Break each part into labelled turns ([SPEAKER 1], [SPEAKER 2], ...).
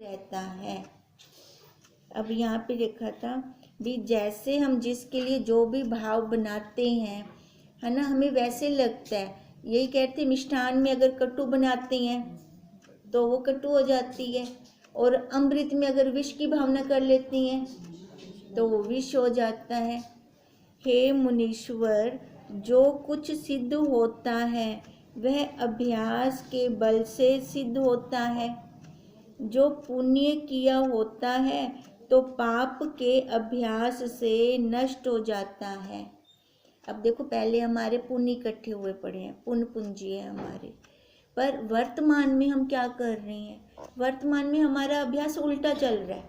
[SPEAKER 1] रहता है। अब यहाँ पे लिखा था भी जैसे हम जिसके लिए जो भी भाव बनाते हैं, है ना, हमें वैसे लगता है। यही कहते मिष्ठान में अगर कटु बनाते हैं तो वो कटु हो जाती है, और अमृत में अगर विष की भावना कर लेती हैं तो वो विष हो जाता है। हे मुनीश्वर, जो कुछ सिद्ध होता है वह अभ्यास के बल से सिद्ध होता है। जो पुण्य किया होता है तो पाप के अभ्यास से नष्ट हो जाता है। अब देखो, पहले हमारे पुण्य इकट्ठे हुए पड़े हैं, पुण्य पूंजी है हमारे, पर वर्तमान में हम क्या कर रहे हैं? वर्तमान में हमारा अभ्यास उल्टा चल रहा है,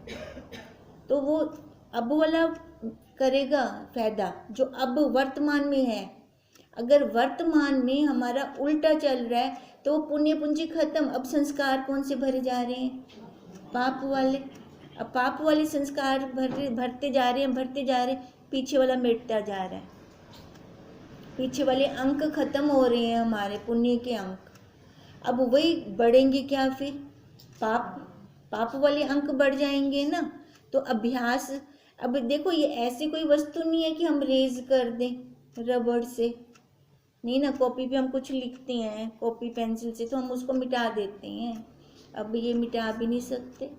[SPEAKER 1] तो वो अब वाला करेगा फायदा जो अब वर्तमान में है। अगर वर्तमान में हमारा उल्टा चल रहा है तो पुण्य पूंजी खत्म। अब संस्कार कौन से भरे जा रहे हैं? पाप वाले। अब पाप वाले संस्कार भरते जा रहे हैं, पीछे वाला मिटता जा रहा है, पीछे वाले अंक खत्म हो रहे हैं, हमारे पुण्य के अंक। अब वही बढ़ेंगे क्या फिर? पाप वाले अंक बढ़ जाएंगे ना। तो अभ्यास, अब देखो ये ऐसी कोई वस्तु नहीं है कि हम रेज कर दें रबड़ से, नहीं ना। कॉपी पे हम कुछ लिखते हैं कॉपी पेंसिल से तो हम उसको मिटा देते हैं, अब ये मिटा भी नहीं सकते।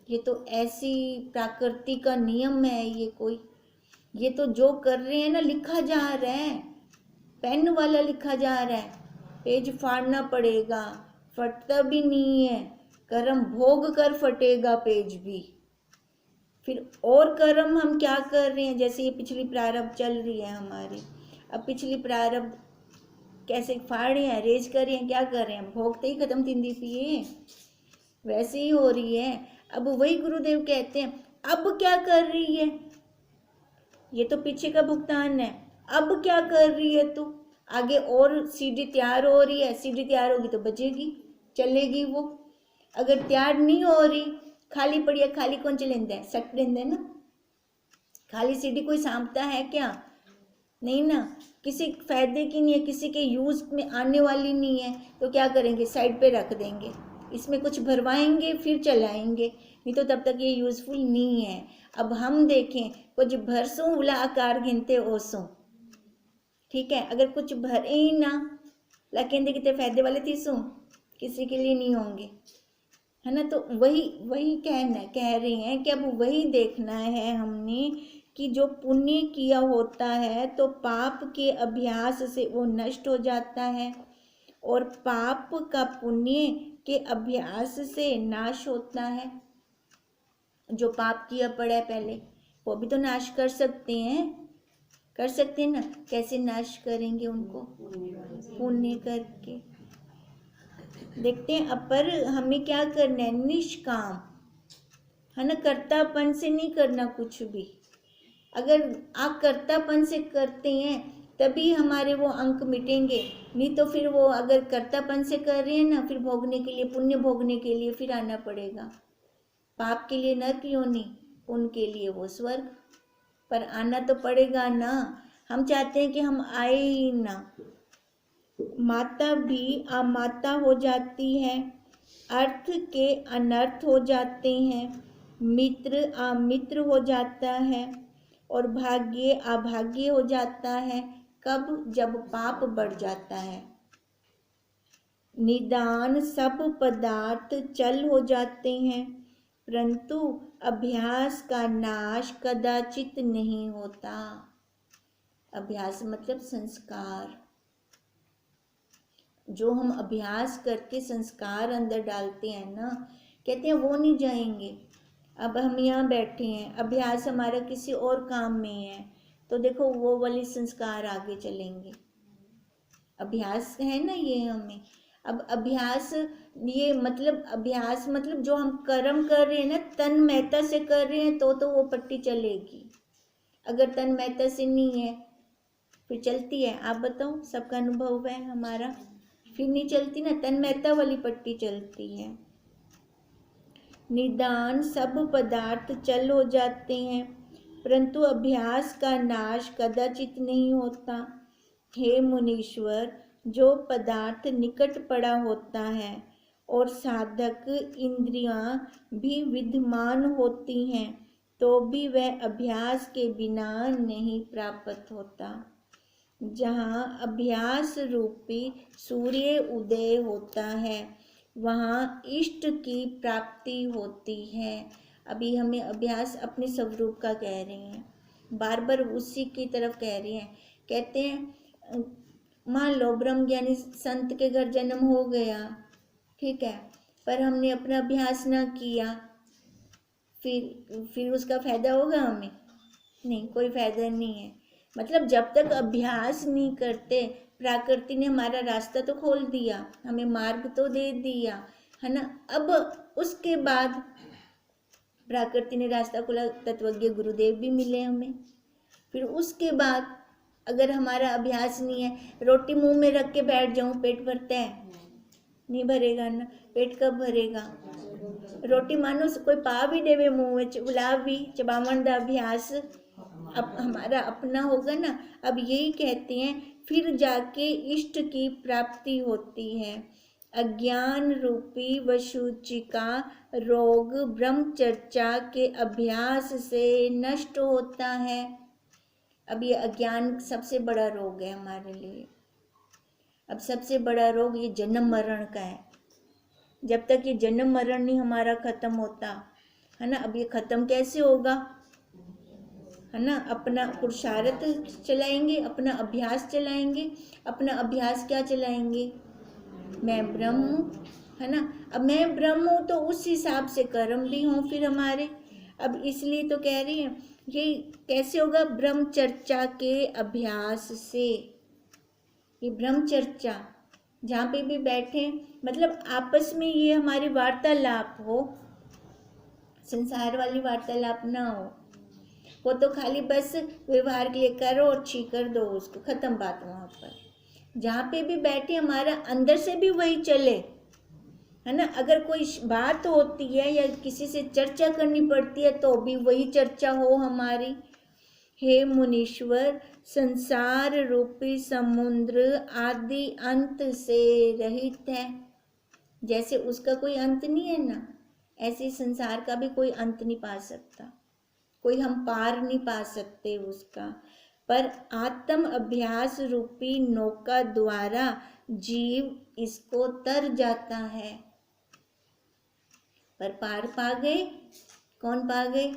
[SPEAKER 1] ये तो ऐसी प्रकृति का नियम है। ये तो जो कर रहे हैं ना, लिखा जा रहा है, पेन वाला लिखा जा रहा है, पेज फाड़ना पड़ेगा, फटता भी नहीं है, कर्म भोग कर फटेगा पेज भी। फिर और कर्म हम क्या कर रहे हैं? जैसे ये पिछली प्रारब्ध चल रही है हमारी, अब पिछली प्रारब्ध कैसे फाड़ रहे हैं, रेज कर रहे हैं, क्या कर रहे हैं? भोगते ही खत्म तिंदी पिए, वैसे ही हो रही है। अब वही गुरुदेव कहते हैं, अब क्या कर रही है? ये तो पीछे का भुगतान है, अब क्या कर रही है तू? आगे और सीढ़ी तैयार हो रही है, सीढ़ी तैयार होगी तो बजेगी, चलेगी वो। अगर तैयार नहीं हो रही, खाली पड़ी है, खाली कौन चलेंदा है? सट लेंदा है ना। खाली सीढ़ी कोई सांभता है क्या? नहीं ना, किसी फायदे की नहीं है, किसी के यूज में आने वाली नहीं है, तो क्या करेंगे? साइड पे रख देंगे, इसमें कुछ भरवाएंगे फिर चलाएंगे, नहीं तो तब तक ये यूजफुल नहीं है। अब हम देखें, कुछ भरसों उला आकार गिनते ओसों, ठीक है, अगर कुछ भरे ही ना लकेंदे कितने फायदे वाले तीसों, किसी के लिए नहीं होंगे, है ना। तो वही कह रही हैं कि अब वही देखना है हमने कि जो पुण्य किया होता है तो पाप के अभ्यास से वो नष्ट हो जाता है, और पाप का पुण्य के अभ्यास से नाश होता है। जो पाप किया पड़ा है पहले, वो भी तो नाश कर सकते हैं ना। कैसे नाश करेंगे उनको? पुण्य करके। देखते हैं, अब पर हमें क्या करना है? निष्काम, है ना, कर्तापन से नहीं करना कुछ भी। अगर आप कर्तापन से करते हैं तभी हमारे वो अंक मिटेंगे, नहीं तो फिर वो अगर कर्तापन से कर रहे हैं ना, फिर भोगने के लिए, पुण्य भोगने के लिए फिर आना पड़ेगा। पाप के लिए नरक योनि, पुण्य के लिए वो स्वर्ग, पर आना तो पड़ेगा ना। हम चाहते हैं कि हम आए ही ना। माता भी अमाता हो जाती है, अर्थ के अनर्थ हो जाते हैं, मित्र अमित्र हो जाता है, और भाग्य अभाग्य हो जाता है। कब? जब पाप बढ़ जाता है। निदान सब पदार्थ चल हो जाते हैं, परंतु अभ्यास का नाश कदाचित नहीं होता। अभ्यास मतलब संस्कार, जो हम अभ्यास करके संस्कार अंदर डालते हैं ना, कहते हैं वो नहीं जाएंगे। अब हम यहाँ बैठे हैं, अभ्यास हमारा किसी और काम में है, तो देखो वो वाले संस्कार आगे चलेंगे। अभ्यास है ना ये हमें। अब अभ्यास, ये मतलब अभ्यास मतलब जो हम कर्म कर रहे हैं ना, तन महता से कर रहे हैं तो वो पट्टी चलेगी। अगर तन महता से नहीं है फिर चलती है? आप बताओ, सबका अनुभव है हमारा, फिर नहीं चलती ना, तन महता वाली पट्टी चलती है। निदान सब पदार्थ चल हो जाते हैं, परंतु अभ्यास का नाश कदाचित नहीं होता। हे मुनीश्वर, जो पदार्थ निकट पड़ा होता है और साधक इंद्रियां भी विद्यमान होती हैं तो भी वह अभ्यास के बिना नहीं प्राप्त होता। जहाँ अभ्यास रूपी सूर्य उदय होता है वहाँ इष्ट की प्राप्ति होती है। अभी हमें अभ्यास अपने स्वरूप का कह रहे हैं, बार बार उसी की तरफ कह रहे हैं। कहते हैं मान लो ब्रह्मज्ञानी संत के घर जन्म हो गया, ठीक है, पर हमने अपना अभ्यास ना किया, फिर उसका फायदा होगा हमें? नहीं, कोई फायदा नहीं है। मतलब जब तक अभ्यास नहीं करते, प्रकृति ने हमारा रास्ता तो खोल दिया, हमें मार्ग तो दे दिया, है ना। अब उसके बाद प्रकृति ने रास्ता खोला, तत्वज्ञ गुरुदेव भी मिले हमें। फिर उसके बाद अगर हमारा अभ्यास नहीं है, रोटी मुंह में रख के बैठ जाऊं, पेट भरता है? नहीं भरेगा ना। पेट कब भरेगा? रोटी मानो कोई पा भी देवे मुंह में, चबला भी, चबावन का अभ्यास अब हमारा अपना होगा ना। अब यही कहते हैं फिर जाके इष्ट की प्राप्ति होती है। अज्ञान रूपी वसूचिका रोग ब्रह्मचर्चा के अभ्यास से नष्ट होता है। अब ये अज्ञान सबसे बड़ा रोग है हमारे लिए। अब सबसे बड़ा रोग ये जन्म मरण का है। जब तक ये जन्म मरण नहीं हमारा खत्म होता, है ना। अब ये खत्म कैसे होगा, है ना। अपना पुरुषार्थ चलाएंगे, अपना अभ्यास चलाएंगे। अपना अभ्यास क्या चलाएंगे? मैं ब्रह्म हूँ, है ना। अब मैं ब्रह्म हूँ तो उस हिसाब से कर्म भी हों फिर हमारे। अब इसलिए तो कह रही हैं ये कैसे होगा? ब्रह्मचर्चा के अभ्यास से। ये ब्रह्मचर्चा जहाँ पे भी बैठे, मतलब आपस में ये हमारी वार्तालाप हो, संसार वाली वार्तालाप ना हो। वो तो खाली बस व्यवहार के लिए करो और कर दो उसको, खत्म बात। वहाँ पर जहाँ पे भी बैठे हमारा अंदर से भी वही चले, है ना। अगर कोई बात होती है या किसी से चर्चा करनी पड़ती है तो भी वही चर्चा हो हमारी। हे मुनीश्वर, संसार रूपी समुद्र आदि अंत से रहित है। जैसे उसका कोई अंत नहीं है ना, ऐसे संसार का भी कोई अंत नहीं पा सकता, कोई हम पार नहीं पा सकते उसका। पर आत्म अभ्यास रूपी नौका द्वारा जीव इसको तर जाता है। पर पार पा गए, कौन पा गए?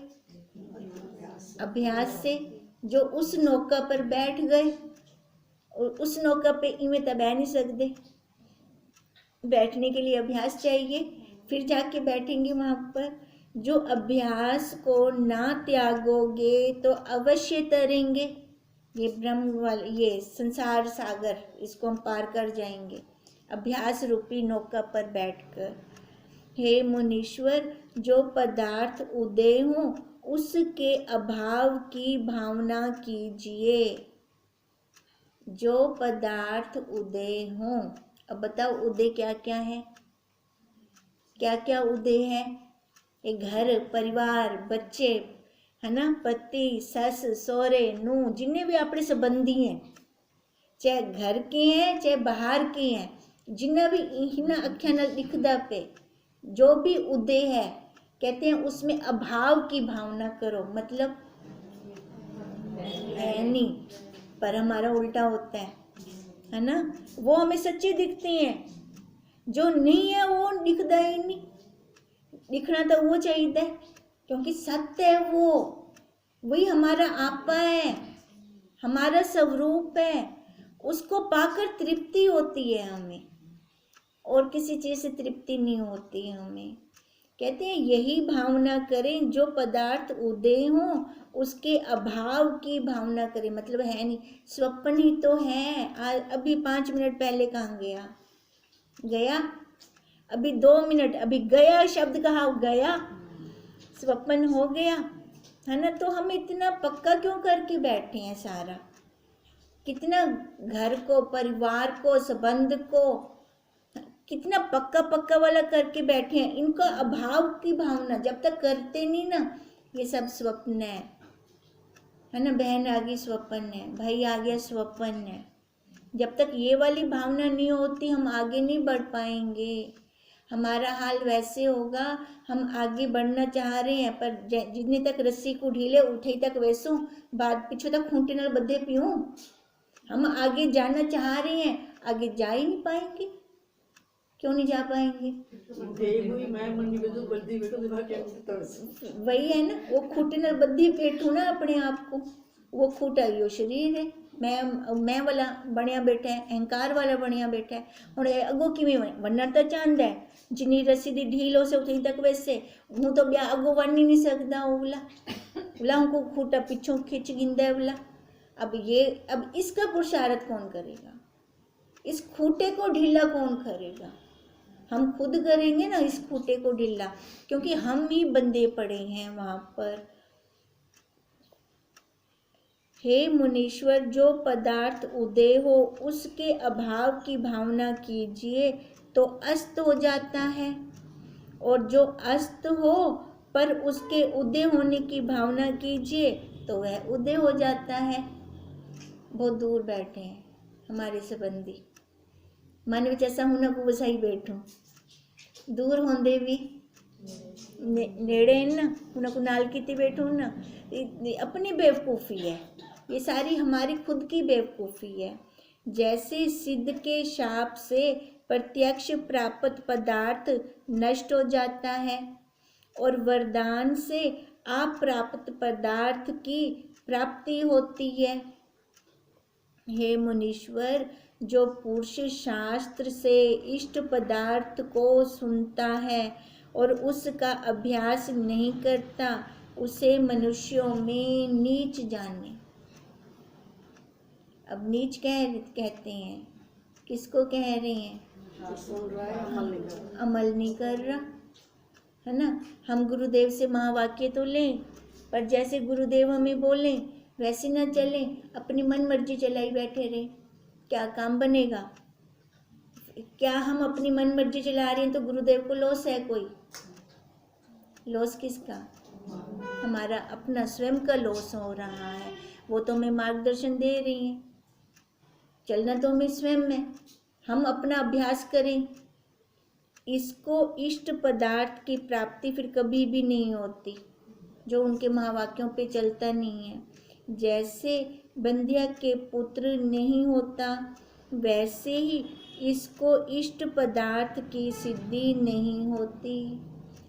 [SPEAKER 1] अभ्यास से। जो उस नौका पर बैठ गए, उस नौका पे इवें तो बह नहीं सकते, बैठने के लिए अभ्यास चाहिए, फिर जाके बैठेंगे वहां पर। जो अभ्यास को ना त्यागोगे तो अवश्य तरेंगे। ये ब्रह्म वाले, ये संसार सागर, इसको हम पार कर जाएंगे अभ्यास रूपी नौका पर बैठकर। हे मुनीश्वर, जो पदार्थ उदय हो उसके अभाव की भावना कीजिए। जो पदार्थ उदय हो, अब बताओ उदय क्या क्या है? क्या क्या उदय है? एक घर, परिवार, बच्चे, है ना, पति, सस, सौरे, नूह, जिन्ने भी अपने संबंधी हैं, चाहे घर के हैं चाहे बाहर के हैं, जिन्ना भी इन्हें अख्या न दिखदा पे जो भी उदय है, कहते हैं उसमें अभाव की भावना करो। मतलब है नहीं, पर हमारा उल्टा होता है ना। वो हमें सच्चे दिखते हैं, जो नहीं है वो दिखता ही नहीं। दिखना तो वो चाहिए क्योंकि सत्य है, वो वही हमारा आपा है, हमारा स्वरूप है। उसको पाकर तृप्ति होती है हमें, और किसी चीज से तृप्ति नहीं होती है हमें। कहते हैं यही भावना करें, जो पदार्थ उदय हो उसके अभाव की भावना करें। मतलब है नहीं, स्वप्न ही तो है। अभी 5 मिनट पहले कहाँ गया? अभी 2 मिनट, अभी गया शब्द कहा, गया, स्वप्न हो गया, है ना। तो हम इतना पक्का क्यों करके बैठे हैं सारा? कितना घर को, परिवार को, संबंध को कितना पक्का पक्का वाला करके बैठे हैं। इनका अभाव की भावना जब तक करते नहीं ना, ये सब स्वप्न है ना। बहन आ गई स्वप्न है, भाई आ गया स्वप्न है। जब तक ये वाली भावना नहीं होती हम आगे नहीं बढ़ पाएंगे। हमारा हाल वैसे होगा, हम आगे बढ़ना चाह रहे हैं पर जितने तक रस्सी को ढीले उठे तक वैसो बाद पिछू तक खूंटे नाल बद्धे पियूं। हम आगे जाना चाह रहे हैं, आगे जा ही नहीं पाएंगे। क्यों नहीं जा पाएंगे? वही है ना, वो खूंटे नाल बद्धे बैठू ना अपने आप को, वो खूंटा यो शरीर है। मैं वाला बनिया बैठा है, अहंकार वाला बनिया बैठा है। हुण अगो किवें वन्ना तो चाहता है, जिन्नी रस्सी दी ढील हो से उठी तक वैसे हूँ तो ब्याह अगो वन ही नहीं सकता। उला हमको खूंटा पिछों खिंच गिंदा है उला। अब इसका पुरुषार्थ कौन करेगा? इस खूंटे को ढीला कौन करेगा? हम खुद करेंगे ना इस खूंटे को ढीला, क्योंकि हम ही बंधे पड़े हैं वहां पर। हे मुनीश्वर, जो पदार्थ उदय हो उसके अभाव की भावना कीजिए तो अस्त हो जाता है, और जो अस्त हो पर उसके उदय होने की भावना कीजिए तो वह उदय हो जाता है। बहुत दूर बैठे हैं हमारे संबंधी, मन विच ऐसा होना को वसाई बैठो, दूर होंदे भी नेड़े ना उन्हें को नाल कीती बैठो ना। अपनी बेवकूफ़ी है, ये सारी हमारी खुद की बेवकूफ़ी है। जैसे सिद्ध के शाप से प्रत्यक्ष प्राप्त पदार्थ नष्ट हो जाता है और वरदान से अप्राप्त पदार्थ की प्राप्ति होती है। हे मुनीश्वर, जो पुरुष शास्त्र से इष्ट पदार्थ को सुनता है और उसका अभ्यास नहीं करता, उसे मनुष्यों में नीच जाने। अब नीच कहते हैं, किसको कह रहे हैं? अमल नहीं कर रहा है ना। हम गुरुदेव से महावाक्य तो लें, पर जैसे गुरुदेव हमें बोलें वैसे ना चलें, अपनी मन मर्जी चलाई बैठे रहे, क्या काम बनेगा? क्या हम अपनी मन मर्जी चला रहे हैं तो गुरुदेव को लॉस है? कोई लॉस किसका? हमारा अपना स्वयं का लॉस हो रहा है। वो तो हमें मार्गदर्शन दे रही हैं, चलना तो हमें स्वयं में। हम अपना अभ्यास करें। इसको इष्ट पदार्थ की प्राप्ति फिर कभी भी नहीं होती जो उनके महावाक्यों पे चलता नहीं है। जैसे बंध्या के पुत्र नहीं होता, वैसे ही इसको इष्ट पदार्थ की सिद्धि नहीं होती।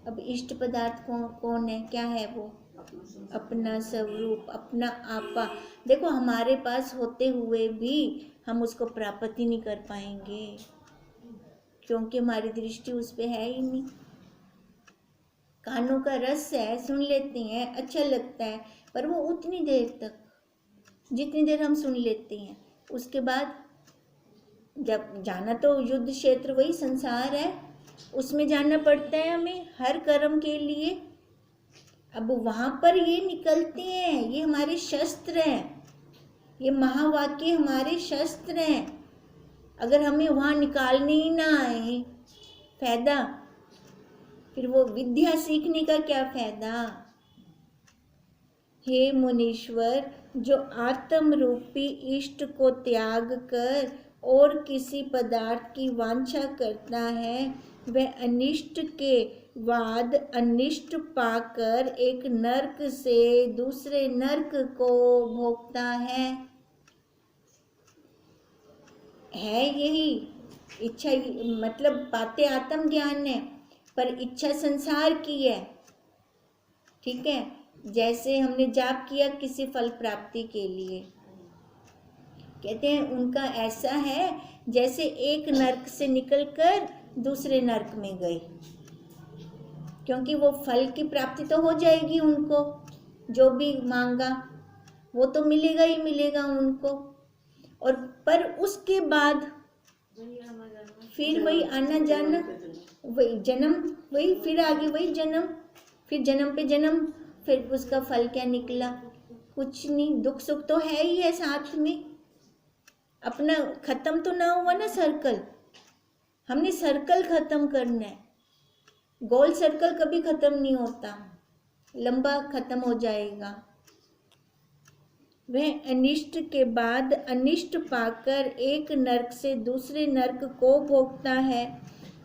[SPEAKER 1] अब इष्ट पदार्थ कौन है? क्या है वो? अपना स्वरूप, अपना आपा। देखो, हमारे पास होते हुए भी हम उसको प्राप्त ही नहीं कर पाएंगे, क्योंकि हमारी दृष्टि उस पे है ही नहीं। कानों का रस है, सुन लेते हैं, अच्छा लगता है, पर वो उतनी देर तक जितनी देर हम सुन लेते हैं। उसके बाद जब जाना तो युद्ध क्षेत्र वही संसार है, उसमें जाना पड़ता है हमें हर कर्म के लिए। अब वहाँ पर ये निकलते हैं, ये हमारे शस्त्र हैं, ये महावाक्य हमारे शस्त्र हैं। अगर हमें वहाँ निकालने ही ना आए फायदा, फिर वो विद्या सीखने का क्या फायदा? हे मुनीश्वर, जो आत्म रूपी इष्ट को त्याग कर और किसी पदार्थ की वांछा करता है, वह अनिष्ट के बाद अनिष्ट पाकर एक नरक से दूसरे नरक को भोगता है। यही इच्छा, मतलब बातें आत्म ज्ञान है पर इच्छा संसार की है। ठीक है, जैसे हमने जाप किया किसी फल प्राप्ति के लिए, कहते हैं उनका ऐसा है जैसे एक नरक से निकलकर दूसरे नरक में गए, क्योंकि वो फल की प्राप्ति तो हो जाएगी उनको, जो भी मांगा वो तो मिलेगा ही मिलेगा उनको, और पर उसके बाद फिर वही आना जाना, वही जन्म, वही फिर आगे वही जन्म, फिर जन्म पे जन्म, फिर उसका फल क्या निकला? कुछ नहीं। दुख सुख तो है ही है साथ में, अपना खत्म तो ना हुआ ना सर्कल। हमने सर्कल खत्म करना है, गोल सर्कल कभी खत्म नहीं होता, लंबा खत्म हो जाएगा। वह अनिष्ट के बाद अनिष्ट पाकर एक नरक से दूसरे नरक को भोगता है।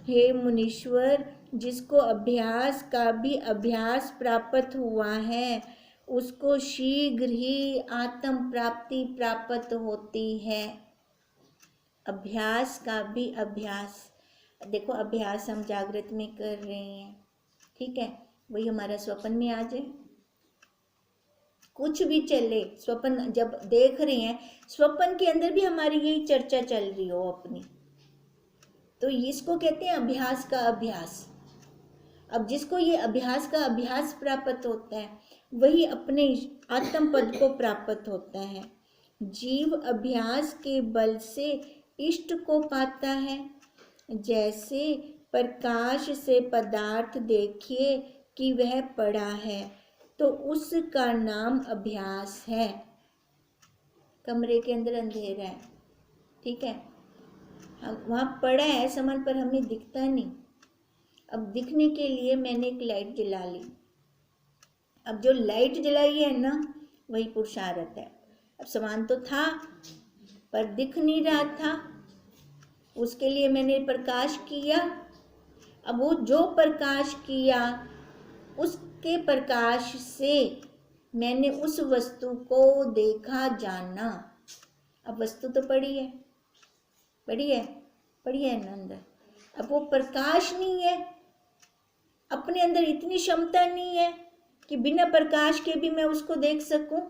[SPEAKER 1] हे मुनीश्वर, जिसको अभ्यास का भी अभ्यास प्राप्त हुआ है उसको शीघ्र ही आत्म प्राप्ति प्राप्त होती है। अभ्यास का भी अभ्यास, देखो अभ्यास हम जागृत में कर रहे हैं, ठीक है, वही हमारा स्वप्न में आ जाए। कुछ भी चले, स्वप्न जब देख रहे हैं, स्वप्न के अंदर भी हमारी यही चर्चा चल रही हो अपनी, तो इसको कहते हैं अभ्यास का अभ्यास। अब जिसको ये अभ्यास का अभ्यास प्राप्त होता है वही अपने आत्म पद को प्राप्त होता है। जीव अभ्यास के बल से इष्ट को पाता है। जैसे प्रकाश से पदार्थ देखिए कि वह पड़ा है तो उसका नाम अभ्यास है। कमरे के अंदर अंधेरा है, ठीक है, हम वहाँ पड़ा है सामान पर हमें दिखता नहीं। अब दिखने के लिए मैंने एक लाइट जला ली। अब जो लाइट जलाई है ना वही पुरुषार्थ है। अब सामान तो था पर दिख नहीं रहा था, उसके लिए मैंने प्रकाश किया। अब वो जो प्रकाश किया उसके प्रकाश से मैंने उस वस्तु को देखा, जाना। अब वस्तु तो पड़ी है, पड़ी है, पड़ी है ना अंदर। अब वो प्रकाश नहीं है, अपने अंदर इतनी क्षमता नहीं है कि बिना प्रकाश के भी मैं उसको देख सकूं।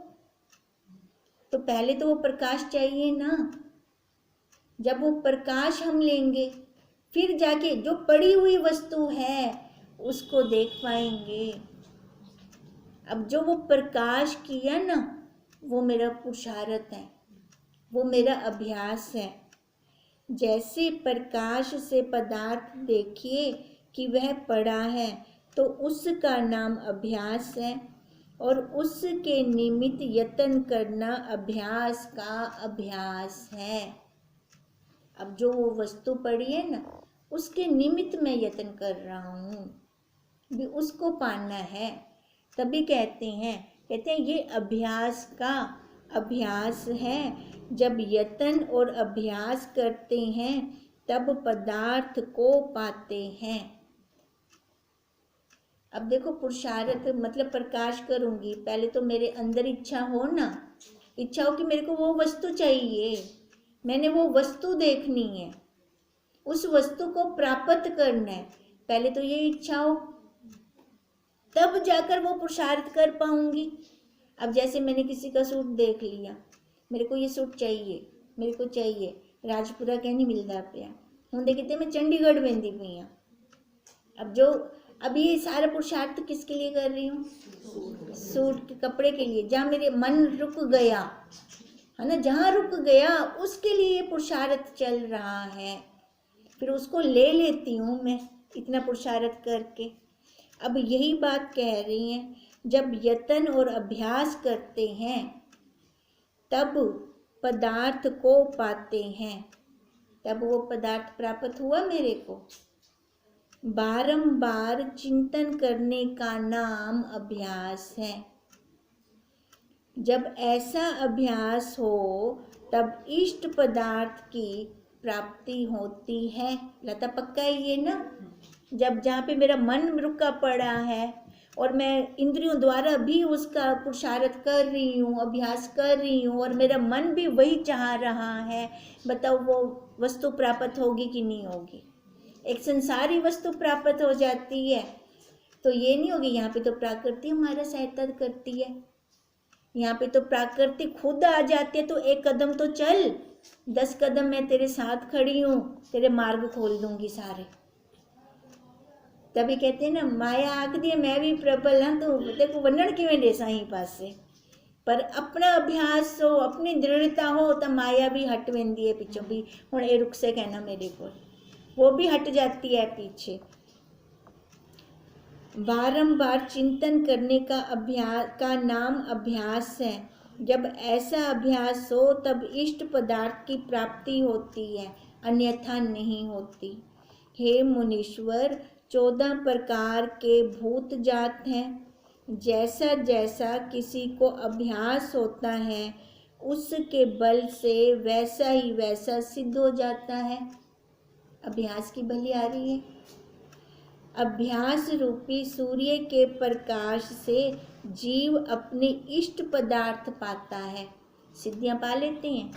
[SPEAKER 1] तो पहले तो वो प्रकाश चाहिए ना। जब वो प्रकाश हम लेंगे फिर जाके जो पड़ी हुई वस्तु है उसको देख पाएंगे। अब जो वो प्रकाश किया ना वो मेरा पुरुषार्थ है, वो मेरा अभ्यास है। जैसे प्रकाश से पदार्थ देखिए कि वह पड़ा है तो उसका नाम अभ्यास है, और उसके निमित्त यत्न करना अभ्यास का अभ्यास है। अब जो वो वस्तु पड़ी है ना उसके निमित्त मैं यत्न कर रहा हूँ, भी उसको पाना है। तभी कहते हैं ये अभ्यास का अभ्यास है। जब यत्न और अभ्यास करते हैं तब पदार्थ को पाते हैं। अब देखो पुरुषार्थ मतलब प्रकाश करूंगी, पहले तो मेरे अंदर इच्छा हो ना, इच्छा हो कि मेरे को वो वस्तु चाहिए, मैंने वो वस्तु देखनी है, उस वस्तु को प्राप्त करना है। पहले तो ये इच्छा हो, तब जाकर वो पुरुषार्थ कर पाऊंगी। अब जैसे मैंने किसी का सूट देख लिया, मेरे को ये सूट चाहिए, मेरे को चाहिए, राजपुरा क्या नहीं मिलता पिया हूँ, देखते मैं चंडीगढ़ वेंदी पई हाँ। अब ये सारा पुरुषार्थ किसके लिए कर रही हूँ? सूट के कपड़े के लिए। जहाँ मेरे मन रुक गया है ना, जहाँ रुक गया उसके लिए पुरुषार्थ चल रहा है, फिर उसको ले लेती हूँ मैं इतना पुरुषार्थ करके। अब यही बात कह रही हैं, जब यत्न और अभ्यास करते हैं तब पदार्थ को पाते हैं, तब वो पदार्थ प्राप्त हुआ मेरे को। बारंबार चिंतन करने का नाम अभ्यास है। जब ऐसा अभ्यास हो तब इष्ट पदार्थ की प्राप्ति होती है। लता पक्का है ये ना। जब जहाँ पे मेरा मन रुका पड़ा है और मैं इंद्रियों द्वारा भी उसका पुरुषार्थ कर रही हूँ, अभ्यास कर रही हूँ, और मेरा मन भी वही चाह रहा है, बताओ वो वस्तु प्राप्त होगी कि नहीं होगी? एक संसारी वस्तु प्राप्त हो जाती है तो ये नहीं होगी। यहाँ पे तो प्रकृति हमारा सहायता करती है, यहाँ पे तो प्रकृति खुद आ जाती है। तो एक कदम तो चल, 10 कदम मैं तेरे साथ खड़ी हूँ, तेरे मार्ग खोल दूंगी सारे। तभी कहते हैं ना, माया आख दी मैं भी प्रबल हाँ, तो देखो वनण किवें देसा ही पासे। पर अपना अभ्यास हो, अपनी दृढ़ता हो तो माया भी हट वेंदी है पिछों भी। हुण ये रुक से कहना मेरे को, वो भी हट जाती है पीछे। बारंबार चिंतन करने का अभ्यास का नाम अभ्यास है। जब ऐसा अभ्यास हो तब इष्ट पदार्थ की प्राप्ति होती है, अन्यथा नहीं होती। हे मुनीश्वर, 14 प्रकार के भूत जात हैं। जैसा जैसा किसी को अभ्यास होता है उसके बल से वैसा ही वैसा सिद्ध हो जाता है। अभ्यास की भली आ रही है। अभ्यास रूपी सूर्य के प्रकाश से जीव अपने इष्ट पदार्थ पाता है, सिद्धियां पा लेते हैं,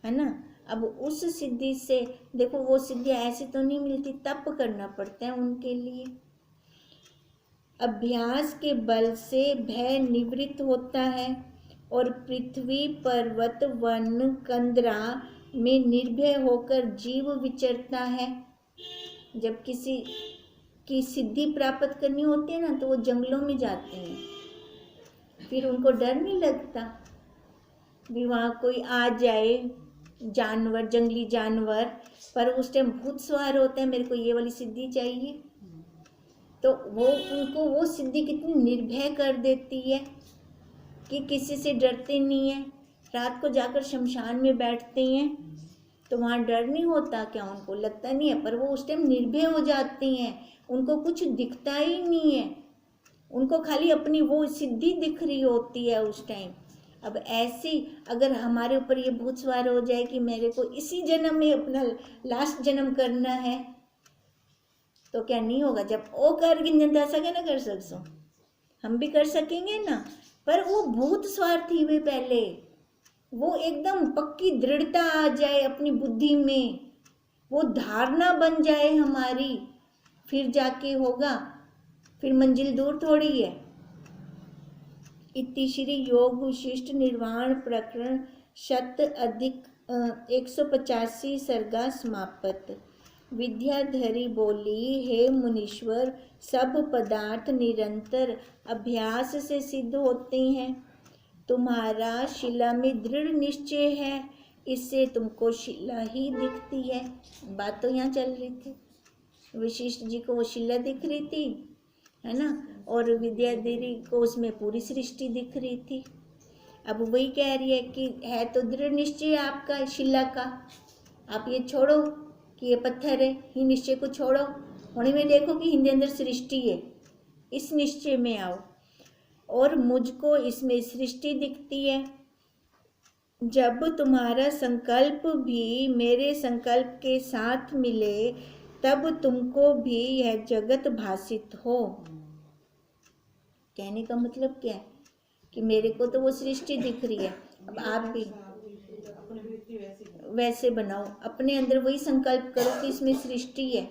[SPEAKER 1] है ना। अब उस सिद्धि से देखो, वो सिद्धियां ऐसे तो नहीं मिलती, तप करना पड़ता है उनके लिए। अभ्यास के बल से भय निवृत्त होता है और पृथ्वी पर्वत वन कंदरा में निर्भय होकर जीव विचरता है। जब किसी की सिद्धि प्राप्त करनी होती है ना, तो वो जंगलों में जाते हैं, फिर उनको डर नहीं लगता भी वहाँ कोई आ जाए जानवर, जंगली जानवर, पर उस टाइम भूत सवार होते हैं, मेरे को ये वाली सिद्धि चाहिए, तो वो उनको वो सिद्धि कितनी निर्भय कर देती है कि किसी से डरते नहीं है। रात को जाकर शमशान में बैठते हैं तो वहाँ डर नहीं होता क्या, उनको लगता नहीं है, पर वो उस टाइम निर्भय हो जाती हैं, उनको कुछ दिखता ही नहीं है, उनको खाली अपनी वो सिद्धि दिख रही होती है उस टाइम। अब ऐसी अगर हमारे ऊपर ये भूत सवार हो जाए कि मेरे को इसी जन्म में अपना लास्ट जन्म करना है, तो क्या नहीं होगा। जब ओ कर गिनता ऐसा क्या ना कर सकसो, हम भी कर सकेंगे ना। पर वो भूत सवार थी वे पहले, वो एकदम पक्की दृढ़ता आ जाए अपनी बुद्धि में, वो धारणा बन जाए हमारी, फिर जाके होगा, फिर मंजिल दूर थोड़ी है। इति श्री योग विशिष्ट निर्वाण प्रकरण शत अधिक 185 सर्गा समाप्त। विद्याधरी बोली, हे मुनीश्वर, सब पदार्थ निरंतर अभ्यास से सिद्ध होते हैं। तुम्हारा शिला में दृढ़ निश्चय है, इससे तुमको शिला ही दिखती है। बात तो यहाँ चल रही थी, वशिष्ठ जी को वो शिला दिख रही थी, है ना, और विद्याधरी को उसमें पूरी सृष्टि दिख रही थी। अब वही कह रही है कि है तो दृढ़ निश्चय आपका शिला का, आप ये छोड़ो कि ये पत्थर है, ही निश्चय को छोड़ो, होने में देखो कि हिंदे अंदर सृष्टि है, इस निश्चय में आओ, और मुझको इसमें सृष्टि दिखती है। जब तुम्हारा संकल्प भी मेरे संकल्प के साथ मिले, तब तुमको भी यह जगत भासित हो। कहने का मतलब क्या है कि मेरे को तो वो सृष्टि दिख रही है, अब आप भी वैसे बनाओ, अपने अंदर वही संकल्प करो कि इसमें सृष्टि है।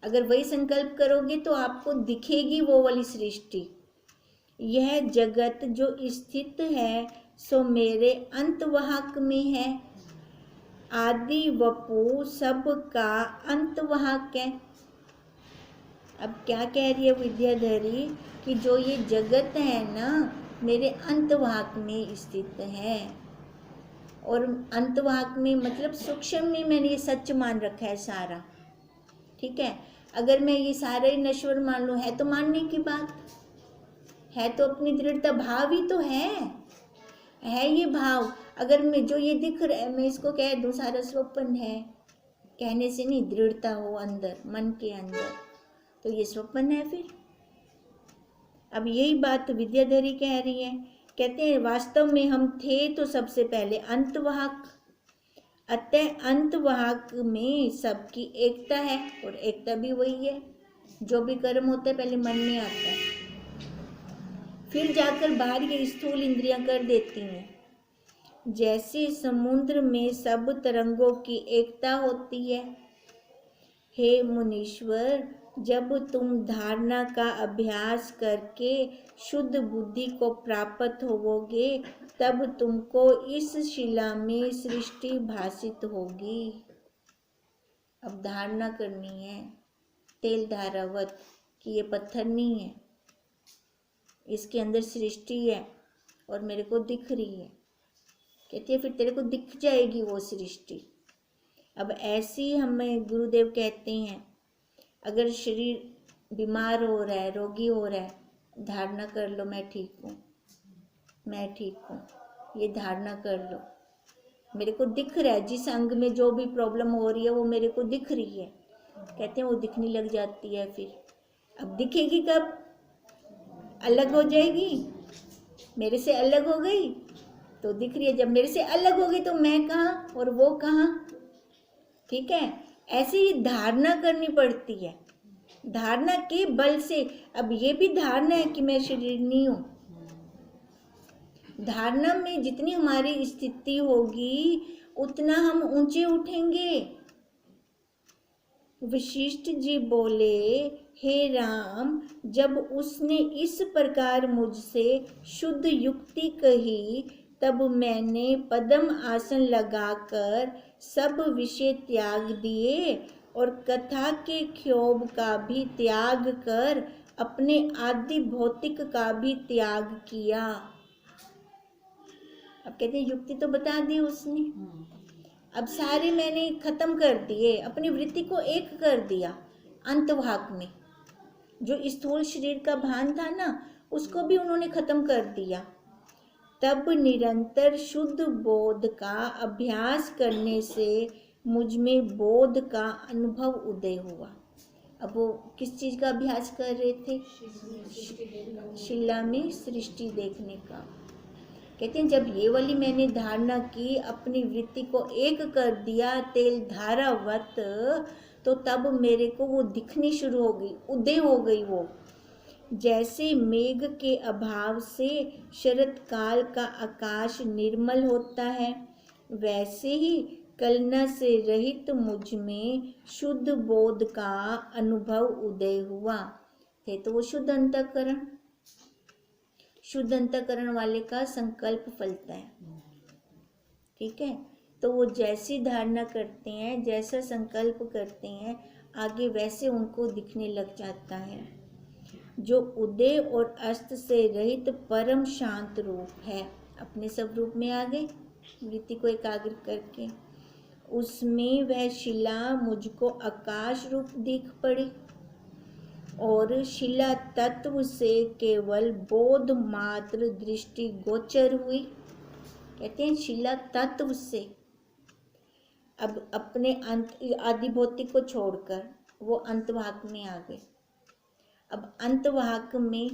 [SPEAKER 1] अगर वही संकल्प करोगे तो आपको दिखेगी वो वाली सृष्टि। यह जगत जो स्थित है सो मेरे अंतवाहक में है, आदि वपु सब का अंतवाहक है। अब क्या कह रही है विद्याधरी कि जो ये जगत है ना, मेरे अंतवाहक में स्थित है, और अंतवाहक में मतलब सूक्ष्म में मैंने ये सच मान रखा है सारा, ठीक है। अगर मैं ये सारा ही नश्वर मान लूँ, है तो मानने की बात है, तो अपनी दृढ़ता भाव ही तो है ये भाव। अगर मैं जो ये दिख रहा है मैं इसको कह दूँ सारा स्वप्न है, कहने से नहीं, दृढ़ता हो अंदर मन के अंदर, तो ये स्वप्न है फिर। अब यही बात विद्याधरी कह रही है, कहते हैं वास्तव में हम थे तो सबसे पहले अंतवाहक, अतः अंतवाहक में सबकी एकता है, और एकता भी वही है, जो भी कर्म होता है पहले मन में आता है, फिर जाकर बाहर ये स्थूल इंद्रियां कर देती हैं। जैसे समुद्र में सब तरंगों की एकता होती है। हे मुनीश्वर, जब तुम धारणा का अभ्यास करके शुद्ध बुद्धि को प्राप्त होवोगे, तब तुमको इस शिला में सृष्टि भासित होगी। अब धारणा करनी है तेल धारावत कि ये पत्थर नहीं है, इसके अंदर सृष्टि है और मेरे को दिख रही है। कहती है फिर तेरे को दिख जाएगी वो सृष्टि। अब ऐसी हमें गुरुदेव कहते हैं, अगर शरीर बीमार हो रहा है, रोगी हो रहा है, धारणा कर लो मैं ठीक हूँ, मैं ठीक हूँ, ये धारणा कर लो, मेरे को दिख रहा है, जिस अंग में जो भी प्रॉब्लम हो रही है वो मेरे को दिख रही है। कहते हैं वो दिखने लग जाती है। फिर अब दिखेगी कब, अलग हो जाएगी, मेरे से अलग हो गई तो दिख रही है। जब मेरे से अलग हो गई तो मैं कहाँ और वो कहाँ, ठीक है। ऐसे ही धारणा करनी पड़ती है, धारणा के बल से। अब ये भी धारणा है कि मैं शरीर नहीं हूँ। धारणा में जितनी हमारी स्थिति होगी उतना हम ऊंचे उठेंगे। वशिष्ठ जी बोले, हे राम, जब उसने इस प्रकार मुझसे शुद्ध युक्ति कही तब मैंने पद्म आसन लगाकर सब विषय त्याग दिए और कथा के क्षोभ का भी त्याग कर अपने आदि भौतिक का भी त्याग किया। अब कहते हैं युक्ति तो बता दी उसने, अब सारे मैंने खत्म कर दिए, अपनी वृत्ति को एक कर दिया। अंतवाक में जो स्थूल शरीर का भान था ना, उसको भी उन्होंने खत्म कर दिया। तब निरंतर शुद्ध बोध का अभ्यास करने से मुझ में बोध का अनुभव उदय हुआ। अब वो किस चीज का अभ्यास कर रहे थे? शिला में सृष्टि देखने का। कहते हैं जब ये वाली मैंने धारणा की, अपनी वृत्ति को एक कर दिया तेल धारावत, तो तब मेरे को वो दिखनी शुरू हो गई, उदय हो गई। वो जैसे मेघ के अभाव से शरत काल का आकाश निर्मल होता है, वैसे ही कलना से रहित मुझ में शुद्ध बोध का अनुभव उदय हुआ। थे तो वो शुद्ध अंतःकरण, शुद्ध अंतःकरण वाले का संकल्प फलता है। ठीक है, तो वो जैसी धारणा करते हैं, जैसा संकल्प करते हैं, आगे वैसे उनको दिखने लग जाता है। जो उदय और अस्त से रहित परम शांत रूप है, अपने सब रूप में आ गए वृत्ति को एकाग्र करके, उसमें वह शिला मुझको आकाश रूप दिख पड़ी और शिला तत्व से केवल बोध मात्र दृष्टि गोचर हुई। कहते हैं शिला तत्व से। अब अपने अंत आदि भौतिक को छोड़कर वो अंतवाहक में आ गए। अब अंतवाहक में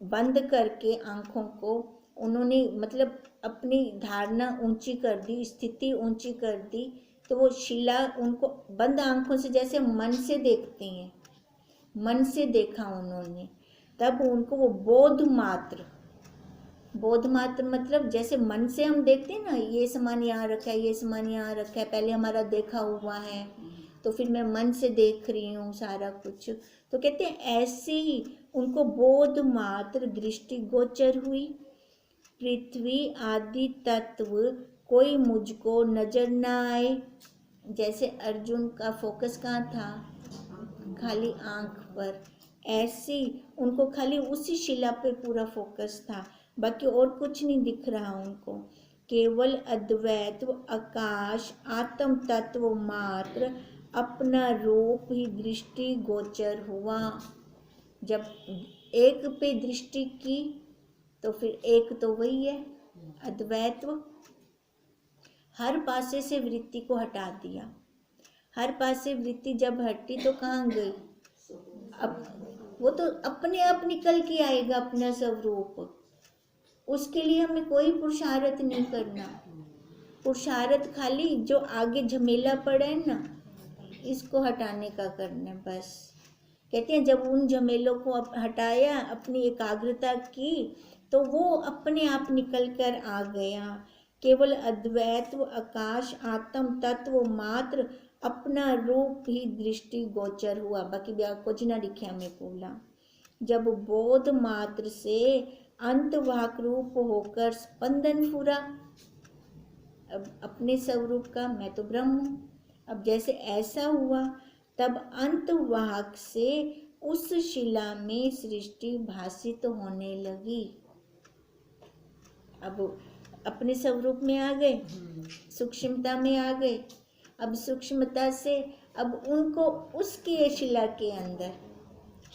[SPEAKER 1] बंद करके आंखों को उन्होंने मतलब अपनी धारणा ऊंची कर दी, स्थिति ऊंची कर दी, तो वो शिला उनको बंद आंखों से जैसे मन से देखते हैं, मन से देखा उन्होंने, तब उनको वो बोध मात्र, बोध मात्र मतलब जैसे मन से हम देखते हैं ना, ये सामान यहाँ रखा है, ये सामान यहाँ रखा है, पहले हमारा देखा हुआ है तो फिर मैं मन से देख रही हूँ सारा कुछ, तो कहते हैं ऐसे ही उनको बोध मात्र दृष्टि गोचर हुई। पृथ्वी आदि तत्व कोई मुझको नजर न आए। जैसे अर्जुन का फोकस कहाँ था? खाली आंख पर। ऐसे उनको खाली उसी शिला पे पूरा फोकस था, बाकी और कुछ नहीं दिख रहा उनको। केवल अद्वैत आकाश आत्म तत्व मात्र अपना रूप ही दृष्टि गोचर हुआ। जब एक पे दृष्टि की तो फिर एक तो वही है अद्वैत्व। हर पासे से वृत्ति को हटा दिया। हर पासे वृत्ति जब हटी तो कहाँ गई? अब वो तो अपने आप निकल के आएगा अपना स्वरूप। उसके लिए हमें कोई पुरुषार्थ नहीं करना। पुरुषार्थ खाली जो आगे झमेला पड़ा है ना, इसको हटाने का करना बस। कहते हैं जब उन झमेलों को हटाया, अपनी एकाग्रता की, तो वो अपने आप निकल कर आ गया। केवल अद्वैत व आकाश आत्म तत्व मात्र अपना रूप ही दृष्टि गोचर हुआ। बाकी कुछ ना दिखा में बोला। जब बोध मात्र से अंतवाक रूप होकर स्पंदन फुरा, अब अपने स्वरूप का मैं तो ब्रह्म हूँ, अब जैसे ऐसा हुआ तब अंतवाहक से उस शिला में सृष्टि भासित होने लगी। अब अपने स्वरूप में आ गए, सूक्ष्मता में आ गए। अब सूक्ष्मता से अब उनको उसकी शिला के अंदर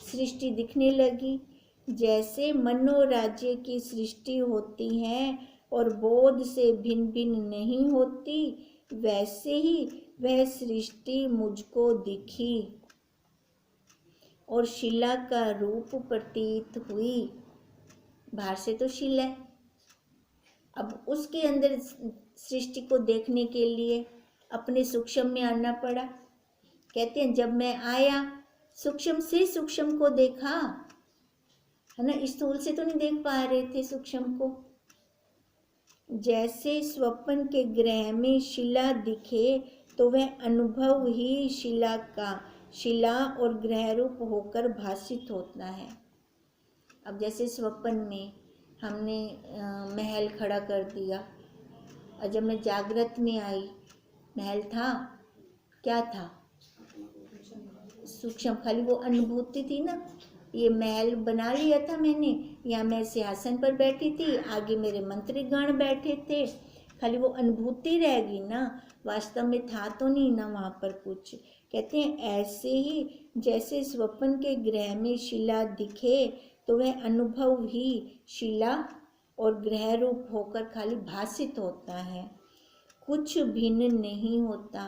[SPEAKER 1] सृष्टि दिखने लगी। जैसे मनोराज्य की सृष्टि होती है और बोध से भिन्न भिन्न नहीं होती, वैसे ही वह सृष्टि मुझको दिखी और शिला का रूप प्रतीत हुई। बाहर से तो शिला है, अब उसके अंदर सृष्टि को देखने के लिए अपने सूक्ष्म में आना पड़ा। कहते हैं जब मैं आया, सूक्ष्म से सूक्ष्म को देखा, है ना, स्थूल से तो नहीं देख पा रहे थे सूक्ष्म को। जैसे स्वप्न के ग्रह में शिला दिखे तो वह अनुभव ही शिला और ग्रह रूप होकर भासित होता है। अब जैसे स्वप्न में हमने महल खड़ा कर दिया, और जब मैं जागृत में आई, महल था, क्या था, सूक्ष्म, खाली वो अनुभूति थी ना। ये महल बना लिया था मैंने, या मैं सिंहासन पर बैठी थी, आगे मेरे मंत्रीगण बैठे थे, खाली वो अनुभूति रहेगी ना, वास्तव में था तो नहीं ना वहाँ पर कुछ। कहते हैं ऐसे ही जैसे स्वप्न के ग्रह में शिला दिखे तो वह अनुभव ही शिला और ग्रह रूप होकर खाली भासित होता है, कुछ भिन्न नहीं होता।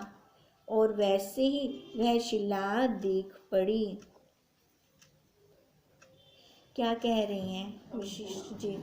[SPEAKER 1] और वैसे ही वह शिला देख पड़ी। क्या कह रही हैं वशिष्ठ जी?